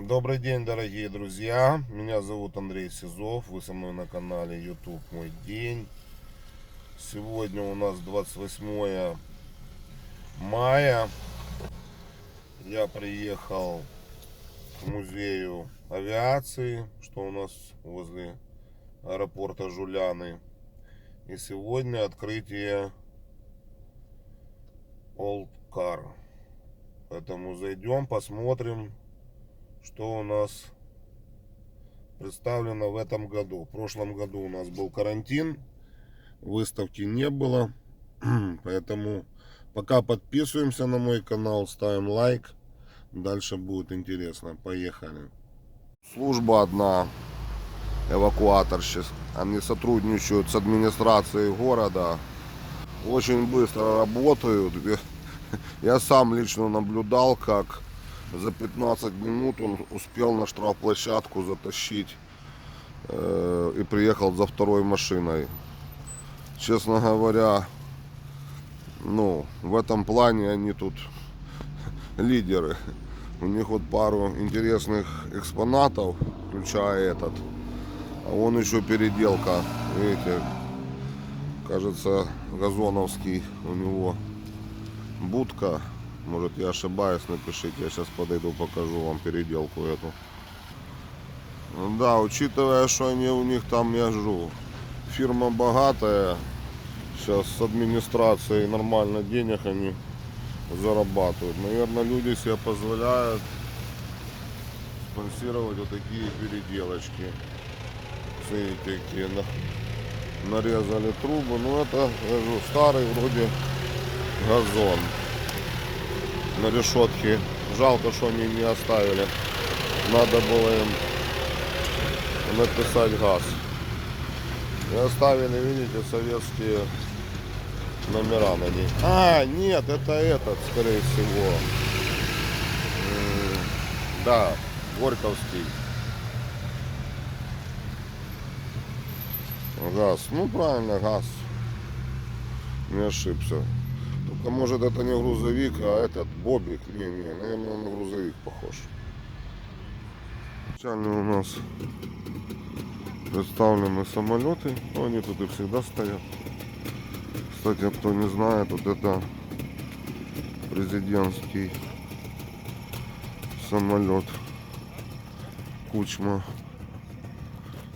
Добрый день, дорогие друзья. Меня зовут Андрей Сизов. Вы со мной на канале YouTube Мой День. Сегодня у нас 28 мая. Я приехал к музею авиации, что у нас возле аэропорта Жуляны. И сегодня открытие Old Car. Поэтому зайдем, посмотрим, что у нас представлено в этом году. В прошлом году у нас был карантин, выставки не было. Поэтому пока подписываемся на мой канал, ставим лайк. Дальше будет интересно. Поехали. Служба одна, эвакуаторщик. Они сотрудничают с администрацией города. Очень быстро работают. Я сам лично наблюдал, как за 15 минут он успел на штрафплощадку затащить и приехал за второй машиной. Честно говоря, в этом плане они тут лидеры. У них вот пару интересных экспонатов, включая этот. А вон еще переделка, видите, кажется, газоновский у него будка. Может, я ошибаюсь, напишите, я сейчас подойду, покажу вам переделку эту. Да, учитывая, что они у них там, я жду, фирма богатая, сейчас с администрацией нормально денег они зарабатывают. Наверное, люди себе позволяют спонсировать вот такие переделочки. Смотрите, какие нарезали трубы. Ну, это, я говорю, старый вроде газон на решетке. Жалко, что они не оставили. Надо было им написать газ. И оставили, видите, советские номера на ней. А, нет, это этот, скорее всего. Да, Горьковский. Газ. Ну, правильно, газ. Не ошибся. Только, может, это не грузовик, а этот бобик. Не, наверное, на грузовик похож. Специально у нас представлены самолеты. Они тут и всегда стоят. Кстати, кто не знает, вот это президентский самолет Кучма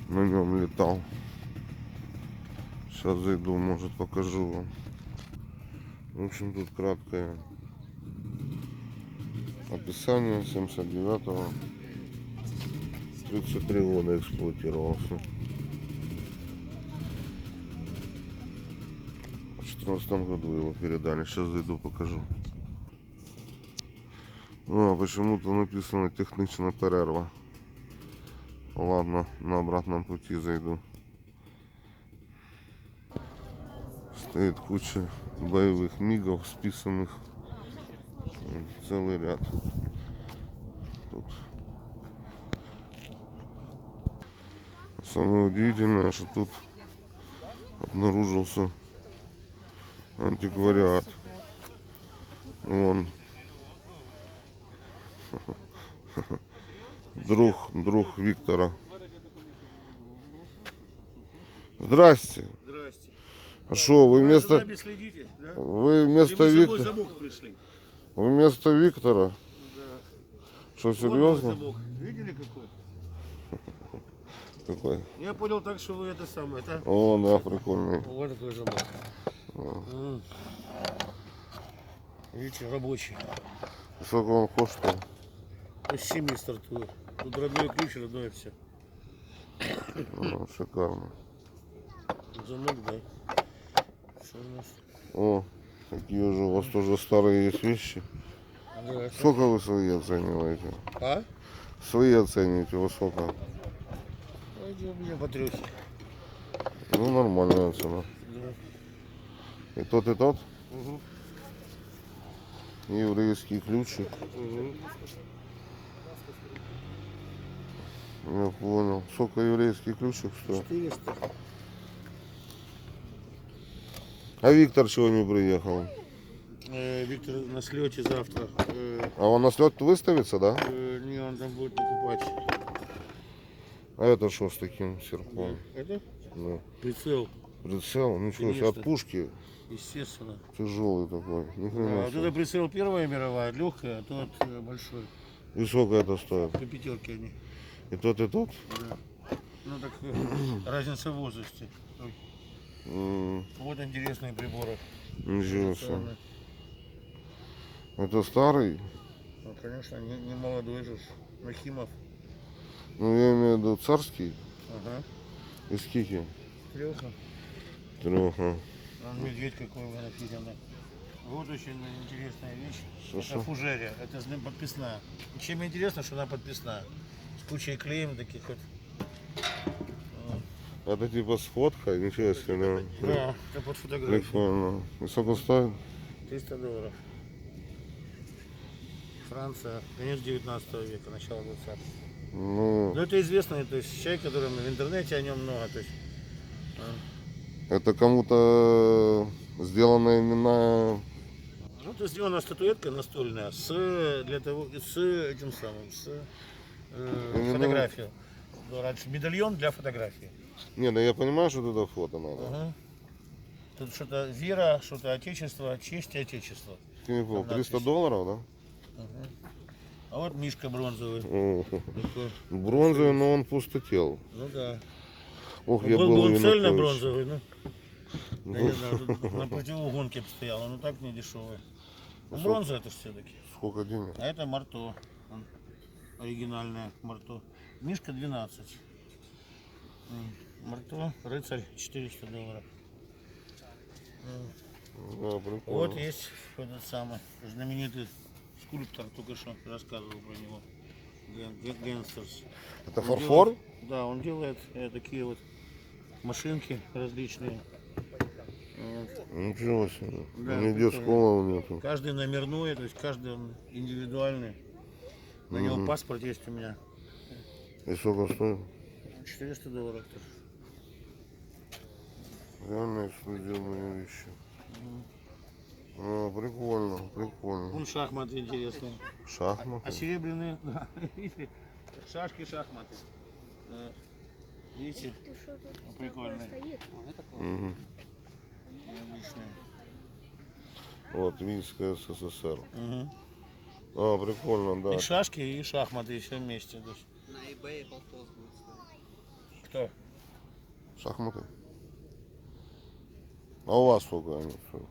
на нем летал. Сейчас зайду, может, покажу вам. В общем, тут краткое описание. 79-го 33 года эксплуатировался. В 2014 году его передали. Сейчас зайду, покажу. Почему-то написано техничная перерва. Ладно, на обратном пути зайду. Стоит куча боевых мигов, списанных. Целый ряд. Тут. Самое удивительное, что тут обнаружился антиквариат. Вон. Друг Виктора. Здрасте. Здрасте. А что, вы вместо... Следите, да? Вы вместо Виктора... Вы вместо Виктора? Да. Что, серьезно? Вот видели какой? Какой? Я понял так, что вы это самое, да? О, да, прикольный. Вот такой замок. Видите, рабочий. Сколько он коштует? С 7 стартует. Тут родной ключ, родное все. Шикарно. Замок, да. Что у нас? О, какие уже у вас тоже старые есть вещи. Да, Сколько вы свои оцениваете? а? Свои оцениваете, вы сколько? Пойдем у меня по трехе. Ну, нормальная цена. Да. И тот, и тот? Угу. Еврейский ключик. Угу. Я понял. Сколько еврейский ключик стоит? 400. А Виктор чего не приехал? Виктор на слете завтра. А он на слет выставится, да? Не, он там будет покупать. А это что с таким серпом? Это Ну, прицел, прицел, ничего себе, от Конечно. пушки естественно. тяжелый такой. Ни Да, хрена вот себе. это прицел первая мировая, легкая, а тот большой. И сколько это стоит? По пятерке они. И тот, и тот? Да. Ну так разница в возрасте. Ой, вот интересные приборы. Ничего себе. Это старый? Ну, конечно, не молодой же. Нахимов. Ну, я имею в виду царский. Ага. Из скики? Треха. Треха. Он медведь какой нафигенный. Вот очень интересная вещь. Что-что? Это фужерия. Это подписная. Чем интересно, что она подписная. С кучей клеем таких вот. Это типа с фоткой? Ничего себе, да. Да, это под фотографию. Прикольно. И сколько стоит? $300. Франция, конец 19 века, начало 20-го. Ну, Ну это известный, то есть человек, который в интернете о нем много. То есть, это кому-то сделано именно... ну, это сделана статуэтка настольная для того, с этим самым, с фотографией. Раньше медальон для фотографии. Не, ну я понимаю, что туда фото надо. Ага. Тут что-то вера, что-то отечество, честь и отечество. Я не понял, Там $300, надпись. да? А вот мишка бронзовый. О, Такой. бронзовый, но он пустотел. Ну да. Ох, Ну, я был был бы у он цельно Януковича. бронзовый, ну. Я не знаю, тут на противоугонке бы стоял, но так не дешевый. Ну, бронза это все-таки. Сколько денег? А это Марто. Оригинальная Марто. Мишка 12. Марто, рыцарь, $400. Да, прикольно. Вот есть этот самый знаменитый скульптор, только что рассказывал про него. Генстерс. Это Он фарфор? делает- Да, он делает такие вот машинки различные. Вот. Ничего себе. Да, Нигде прикольно. скола нету. Каждый номерной, то есть каждый он индивидуальный. На него паспорт есть у меня. И сколько стоит? $400 тоже. Реально эксклюзивные вещи. А, прикольно, прикольно. Вон шахматы интересные. А Шахматы. серебряные, да, видите, шашки, шахматы. Видите, прикольные. Мгм. Отличные. Вот, Вильская СССР. Мгм. А, прикольно, да. И шашки, и шахматы, и все вместе. То есть. На eBay полтос будет стоить. Кто? Шахматы. А у вас сколько они стоят?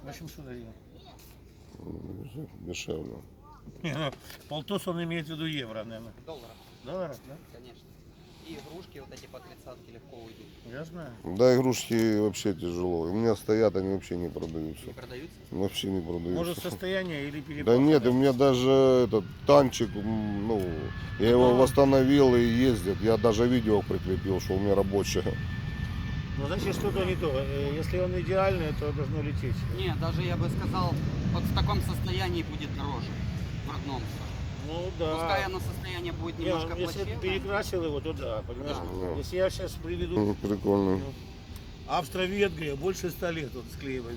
800 гривен. Дешевле. Не, ну, полтос он имеет в виду евро, наверное. Долларов, Долларов, да? конечно. И игрушки вот эти по 30-ке легко уйдут. Я знаю. Да, игрушки вообще тяжело. У меня стоят, они вообще не продаются. Не продаются? Вообще не продаются. Может состояние или Да переплата. нет, у меня даже этот танчик, ну, я его восстановил и ездит. Я даже видео прикрепил, что у меня рабочее. Ну, значит, что-то не то. Если он идеальный, то должно лететь. Нет, даже я бы сказал, вот в таком состоянии будет дороже. В родном. Ну, Пускай да. оно состояние будет Не, немножко если ты плачевное. перекрасил его, то да, понимаешь? Да. Если я сейчас приведу Прикольно. Австро-Венгрия, больше 100 лет он склеивает.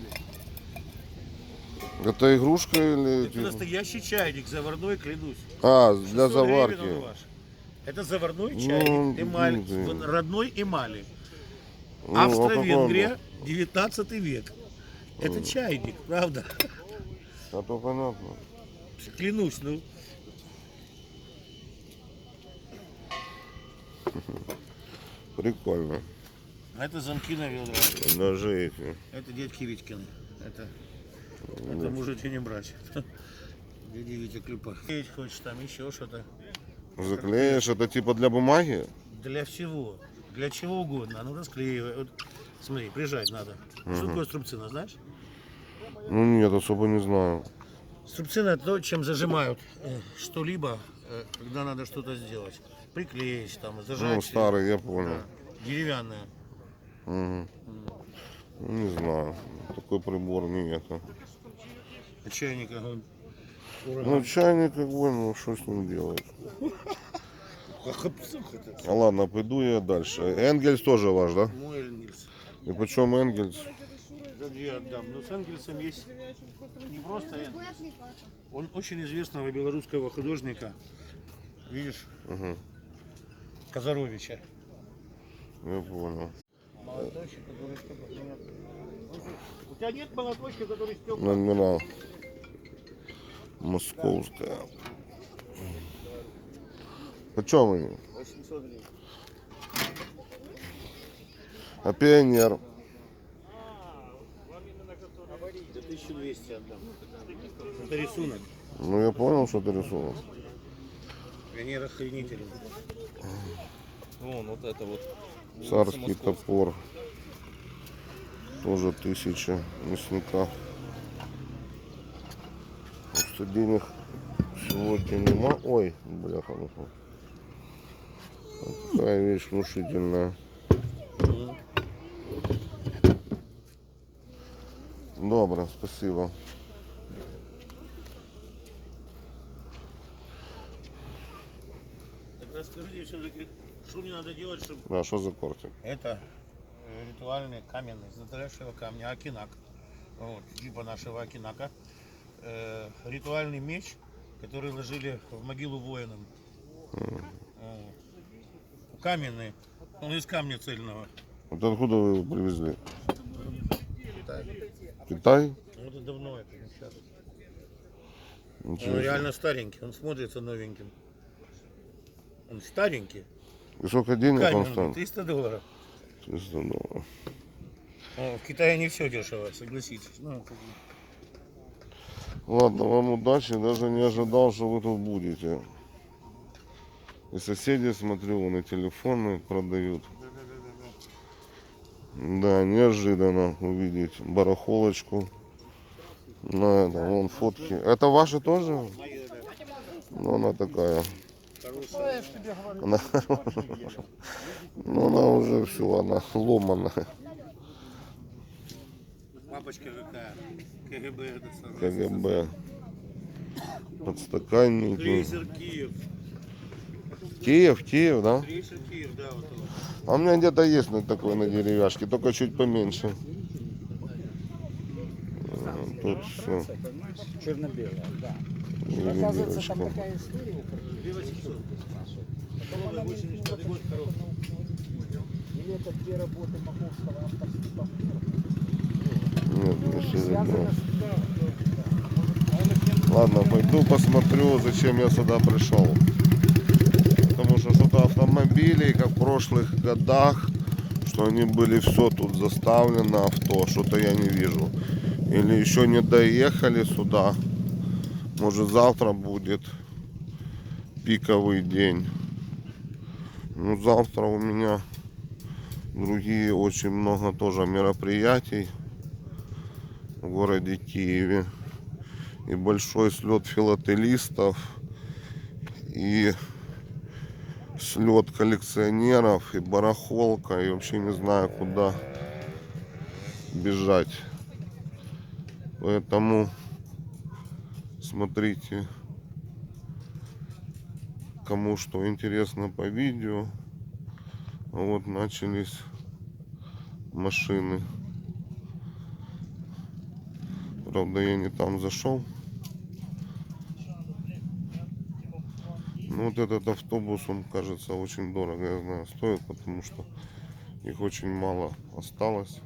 Это игрушка или... Это настоящий чайник, заварной, клянусь. А, для 600 гривен он заварки. ваш. Это заварной Ну, чайник, эмаль, да. родной эмали. Ну, а Австро-Венгрия, 19 век. Это чайник, правда? какой он? А то понятно. Клянусь, ну. Прикольно. А это замки на ведра. Даже эти. Это дядьки Витькины. Это можете не брать. Дяди Витя Клюпа. Клеить хочешь там еще что-то. Заклеишь, это типа для бумаги? Для всего. Для чего угодно. Ну расклеивай. Вот, смотри, прижать надо. Что такое струбцина, знаешь? Ну нет, особо не знаю. Струбцина это то, чем зажимают что-либо, когда надо что-то сделать. Приклеить, там, зажать. Ну, старый, я понял. Да. Деревянная. Мгм. Ну, не знаю. Такой прибор не это. А чайник, ага. Ну, чайник, как бы, ну, что с ним делать? А ладно, пойду я дальше. Энгельс тоже ваш, да? Мой Энгельс. И почем Энгельс? За 2 отдам. Но с Энгельсом есть не просто Энгельс. Он очень известного белорусского художника Видишь, Угу. Казаровича. Я понял. Молоточек, который стекла. У тебя нет молоточка, который стекла? Номера. Московская. Почем они? 800 гривен. А пионер? За 1200 отдам. Это рисунок. Ну я понял, что ты рисунок. Пионер охренителен. Вон, вот это вот. Царский топор. Тоже 1000 мясника. Что денег сегодня нема. Ой, бляха. Такая вещь внушительная. Добро, спасибо. Так расскажите все-таки, что мне надо делать, чтобы... Да, что за кортик? Это ритуальный каменный, из настоящего камня, акинак. Вот, типа нашего акинака. Ритуальный меч, который ложили в могилу воинам. Вот. Каменный. Он из камня цельного. Вот откуда вы его привезли? Китай. Китай? Вот это давно это, не сейчас. Он Ничего себе. реально старенький, он смотрится новеньким. Он старенький. И сколько денег он Каменный, стоит? 300 долларов. 300 долларов. О, в Китае не все дешево, согласитесь. Ну, Ладно, вам удачи. Даже не ожидал, что вы тут будете. И соседи, смотрю, вон и телефоны продают. Да, неожиданно увидеть барахолочку. На это, вон фотки. Это ваши тоже? Ну, она такая. Она, ну, она уже все, она ломаная. папочка какая. КГБ это самое. КГБ. Подстаканники. Крейсер Киев. Киев, да? Крейсер Киев, да, вот он. А у меня где-то есть такой на деревяшке, только чуть поменьше. Тут все. Черно-белая, да. Оказывается, Там такая история. 2800. Новый 85 год, коробка. Или это две работы Маховского авторского. Нет, не все видно. Связано с... Ладно, пойду посмотрю, зачем я сюда пришел. Потому что что-то автомобилей, как в прошлых годах, что они были все тут заставлено, авто, что-то я не вижу. Или еще не доехали сюда. Может завтра будет пиковый день. Ну завтра у меня другие очень много тоже мероприятий в городе Киеве. И большой слет филателистов, и слет коллекционеров, и барахолка, и вообще не знаю, куда бежать. Поэтому смотрите, кому что интересно по видео. Вот начались машины. Правда, я не там зашел. Ну вот этот автобус, он кажется очень дорого, я знаю, стоит, потому что их очень мало осталось.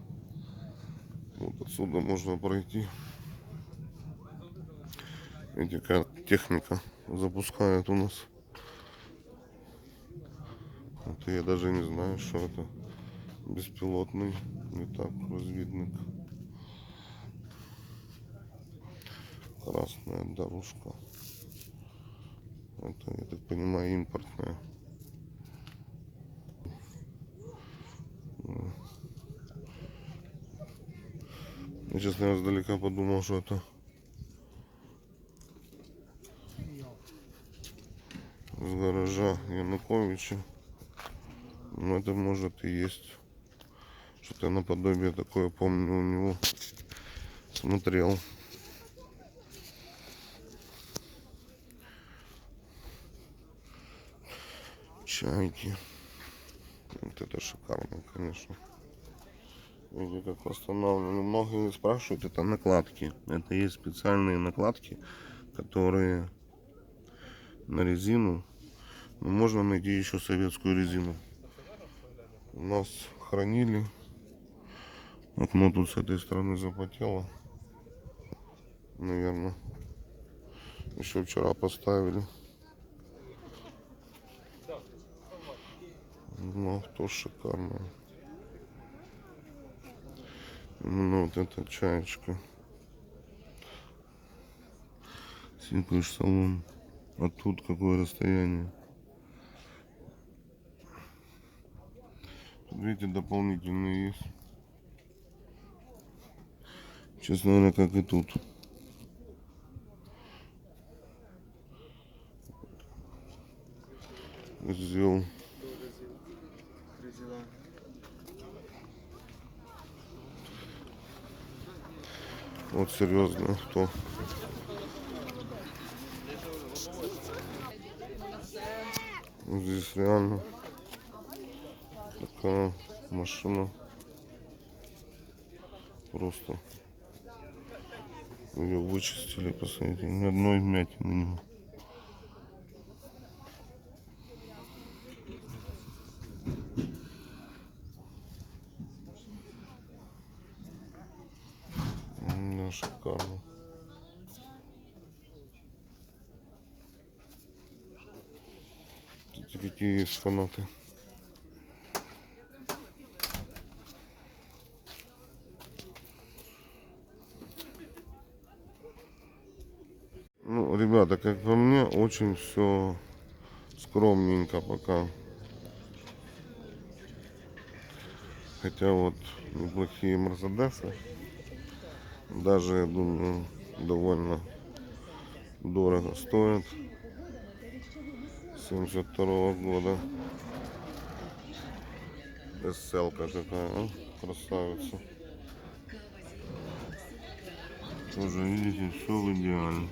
Вот отсюда можно пройти. Видите, какая техника запускает у нас. Это я даже не знаю, что это. Беспилотный летак, разведник. Красная дорожка. Это, я так понимаю, импортная. Я, честно, я издалека подумал, что это с гаража Януковича. Но это может и есть. Что-то наподобие такое, помню, у него смотрел. Чайки. Вот это шикарно, конечно. Видите, как восстановлены. Многие спрашивают, это накладки. Это есть специальные накладки, которые на резину Но можно найти еще советскую резину. У нас хранили. Окно тут с этой стороны запотело. Наверное. Еще вчера поставили. Ну, авто шикарное. Именно вот эта чаечка. Сикаешь салон. А тут какое расстояние. Тут, видите, дополнительные есть. Честно говоря, как и тут. Сделал. Вот серьезно, кто? Здесь реально такая машина. Просто ее вычистили, посмотрите, ни одной вмятины нет. Да, шикарно. Тут какие есть фанаты. Ну, ребята, как по мне, очень все скромненько пока. Хотя вот неплохие Мерседесы. Даже, я думаю, довольно дорого стоят. 72-го года. SL-ка какая, а? Красавица. Тоже, видите, все в идеале.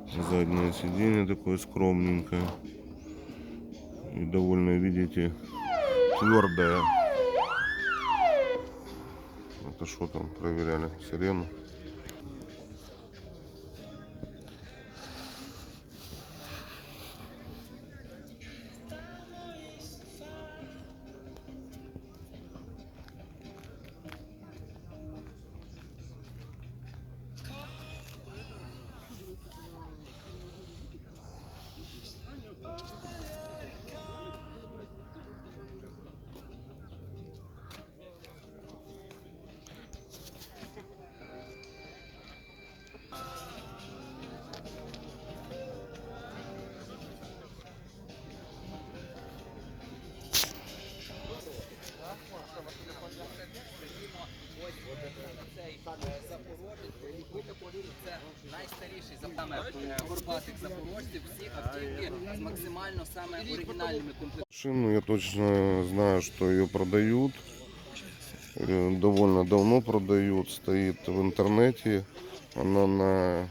Все. Заднее сиденье такое скромненькое. И довольно, видите, твердое. Это что там проверяли? Сирену. Це найстаріший горбатих запорожців, всі автівки з максимально саме оригінальними комплектаціями. Машину я точно знаю, что ее продают. Довольно давно продают. Стоит в интернете. Она на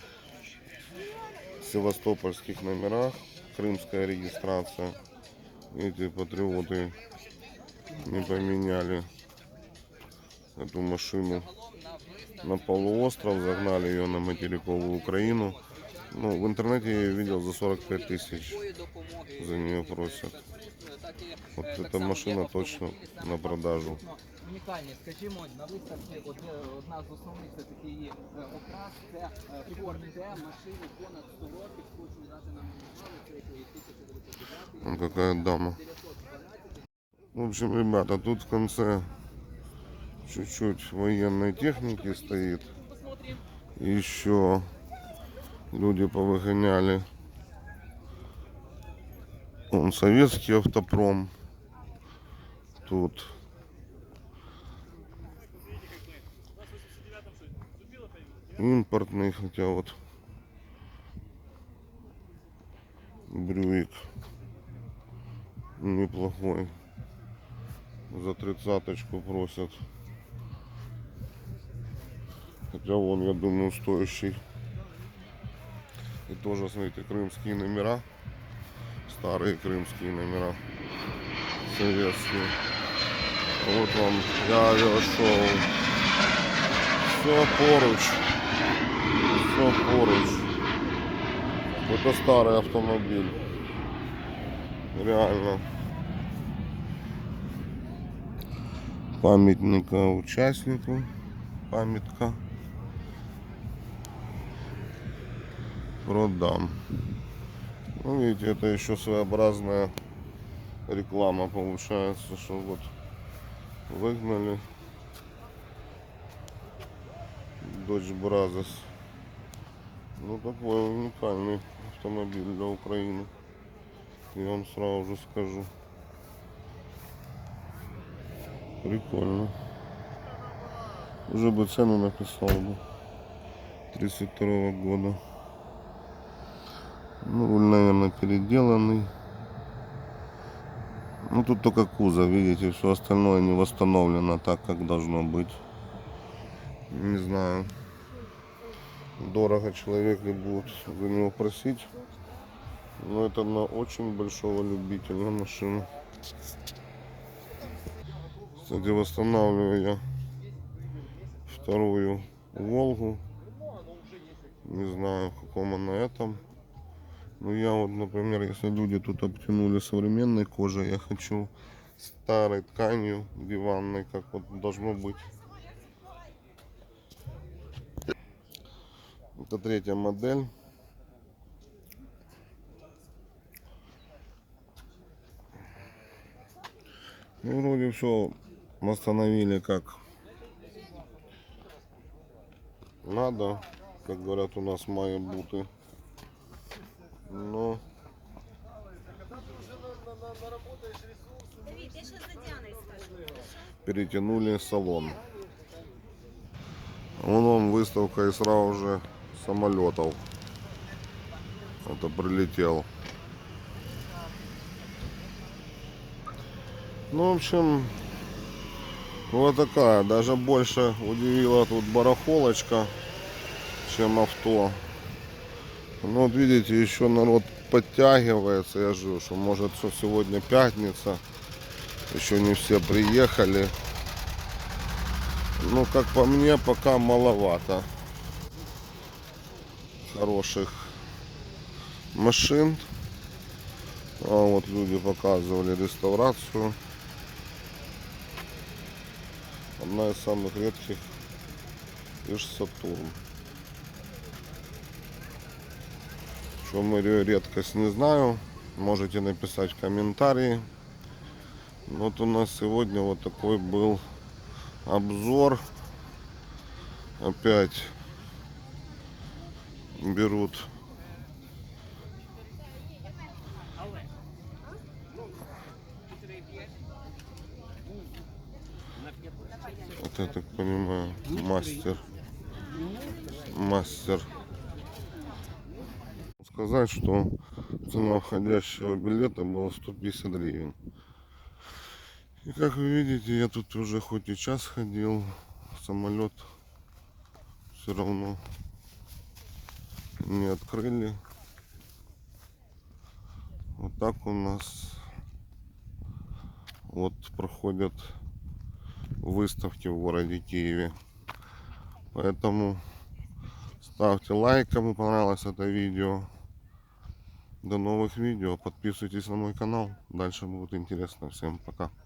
севастопольских номерах. Крымская регистрация. Эти патриоты не поменяли эту машину на полуостров, загнали ее на материковую Украину. Ну, в интернете я ее видел за 45 тысяч. За нее просят. Вот эта машина точно на продажу. Унікальні, скажімо, на виставці одна з основних це такий її окрас, це Ford T, машині понад 100 років, хочу дати нам це 1909. Вон какая дама. В общем, ребята, тут в конце чуть-чуть военной техники стоит. Еще люди повыгоняли. Он советский автопром. Тут импортный, хотя вот Брюик неплохой. За 30-очку просят. Хотя вон, я думаю, стоящий. И тоже, смотрите, крымские номера. Старые крымские номера. Советские. Вот вам авиашоу. Все поруч. Все поруч. Это старый автомобиль. Реально. Памятника участнику. Памятка. Продам. Ну, видите, это еще своеобразная реклама получается, что вот выгнали Dodge Brazos. Ну, такой уникальный автомобиль для Украины. Я вам сразу же скажу. Прикольно. Уже бы цену написал бы. 32 года. Ну, руль, наверное, переделанный. Ну, тут только кузов, видите, все остальное не восстановлено так, как должно быть. Не знаю, дорого человек ли будет за него просить. Но это на очень большого любителя машина. Кстати, восстанавливаю я вторую Волгу. Не знаю, в каком она этом. Ну, я вот, например, если люди тут обтянули современной кожей, я хочу старой тканью диванной, как вот должно быть. Это третья модель. Ну, вроде все восстановили как надо, как говорят у нас майя буты. Но перетянули салон. Вон вам выставка и сразу же самолетов. Это прилетел. Ну, в общем, вот такая. Даже больше удивила тут барахолочка, чем авто. Ну, вот видите, еще народ подтягивается. Я же, что может, что сегодня пятница. Еще не все приехали. Ну, как по мне, пока маловато хороших машин. А вот люди показывали реставрацию. Одна из самых редких Иж Сатурн. В чем ее редкость, не знаю. Можете написать в комментарии. Вот у нас сегодня вот такой был обзор. Опять берут вот, я так понимаю, мастер. Сказать, что цена входящего билета была 150 гривен. И как вы видите, я тут уже хоть и час ходил, самолет все равно не открыли. Вот так у нас вот проходят выставки в городе Киеве. Поэтому ставьте лайк, кому понравилось это видео. До новых видео. Подписывайтесь на мой канал. Дальше будет интересно. Всем пока.